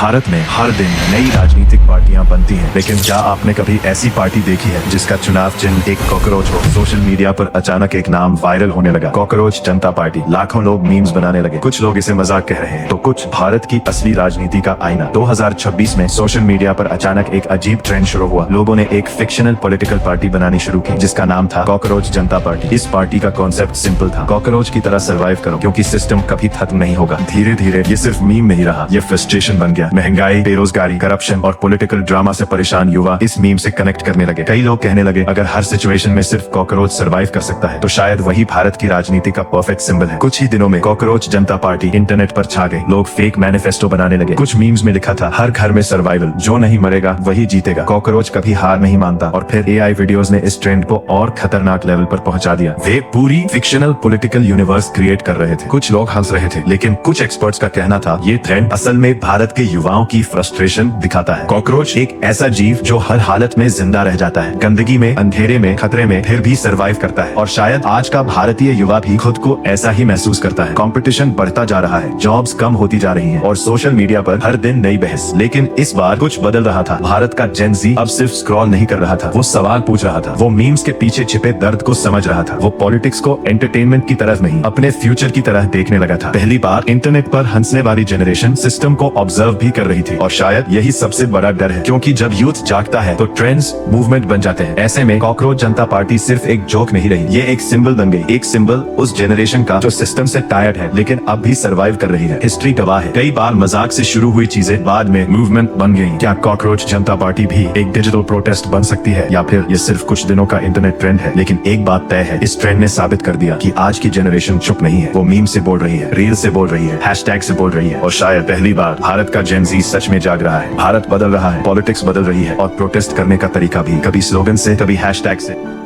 भारत में हर दिन नई राजनीतिक पार्टियां बनती हैं, लेकिन क्या आपने कभी ऐसी पार्टी देखी है जिसका चुनाव चिन्ह एक कॉकरोच हो? सोशल मीडिया पर अचानक एक नाम वायरल होने लगा, कॉकरोच जनता पार्टी। लाखों लोग मीम्स बनाने लगे, कुछ लोग इसे मजाक कह रहे हैं तो कुछ भारत की असली राजनीति का आईना। 2026 में सोशल मीडिया पर अचानक एक अजीब ट्रेंड शुरू हुआ। लोगों ने एक फिक्शनल पॉलिटिकल पार्टी बनानी शुरू की जिसका नाम था कॉकरोच जनता पार्टी। इस पार्टी का कॉन्सेप्ट सिंपल था, कॉकरोच की तरह सर्वाइव करो क्योंकि सिस्टम कभी खत्म नहीं होगा। धीरे धीरे ये सिर्फ मीम नहीं रहा, ये फ्रस्ट्रेशन बन गया। महंगाई, बेरोजगारी, करप्शन और पॉलिटिकल ड्रामा से परेशान युवा इस मीम से कनेक्ट करने लगे। कई लोग कहने लगे अगर हर सिचुएशन में सिर्फ कॉकरोच सर्वाइव कर सकता है तो शायद वही भारत की राजनीति का परफेक्ट सिंबल है। कुछ ही दिनों में कॉकरोच जनता पार्टी इंटरनेट पर छा गई। लोग फेक मैनिफेस्टो बनाने लगे। कुछ मीम्स में लिखा था हर घर में सर्वाइवल, जो नहीं मरेगा वही जीतेगा। कॉकरोच कभी हार नहीं मानता। और फिर एआई वीडियोस ने इस ट्रेंड को और खतरनाक लेवल पर पहुंचा दिया। वे पूरी फिक्शनल पॉलिटिकल यूनिवर्स क्रिएट कर रहे थे। कुछ लोग हंस रहे थे, लेकिन कुछ एक्सपर्ट्स का कहना था ये ट्रेंड असल में भारत के युवाओं की फ्रस्ट्रेशन दिखाता है। कॉकरोच एक ऐसा जीव जो हर हालत में जिंदा रह जाता है, गंदगी में, अंधेरे में, खतरे में, फिर भी सर्वाइव करता है। और शायद आज का भारतीय युवा भी खुद को ऐसा ही महसूस करता है। कंपटीशन बढ़ता जा रहा है, जॉब्स कम होती जा रही हैं और सोशल मीडिया पर हर दिन नई बहस। लेकिन इस बार कुछ बदल रहा था। भारत का जेन ज़ी अब सिर्फ स्क्रॉल नहीं कर रहा था, वो सवाल पूछ रहा था। वो मीम्स के पीछे छिपे दर्द को समझ रहा था। वो पॉलिटिक्स को एंटरटेनमेंट की तरफ नहीं, अपने फ्यूचर की तरह देखने लगा था। पहली बार इंटरनेट पर हंसने वाली जनरेशन सिस्टम को ऑब्जर्व भी कर रही थी। और शायद यही सबसे बड़ा डर है, क्योंकि जब यूथ जागता है तो ट्रेंड्स मूवमेंट बन जाते हैं। ऐसे में कॉकरोच जनता पार्टी सिर्फ एक जोक नहीं रही, ये एक सिंबल बन गई। एक सिंबल उस जनरेशन का जो सिस्टम से टायर्ड है लेकिन अब भी सर्वाइव कर रही है। हिस्ट्री गवाह है, कई बार मजाक से शुरू हुई चीजें बाद में मूवमेंट बन गई। क्या कॉकरोच जनता पार्टी भी एक डिजिटल प्रोटेस्ट बन सकती है, या फिर ये सिर्फ कुछ दिनों का इंटरनेट ट्रेंड है? लेकिन एक बात तय है, इस ट्रेंड ने साबित कर दिया कि आज की जनरेशन चुप नहीं है। वो मीम से बोल रही है, रील से बोल रही है, हैशटैग से बोल रही है। और शायद पहली बार भारत का जेन ज़ी सच में जाग रहा है। भारत बदल रहा है, पॉलिटिक्स बदल रही है और प्रोटेस्ट करने का तरीका भी, कभी स्लोगन से, कभी हैशटैग से।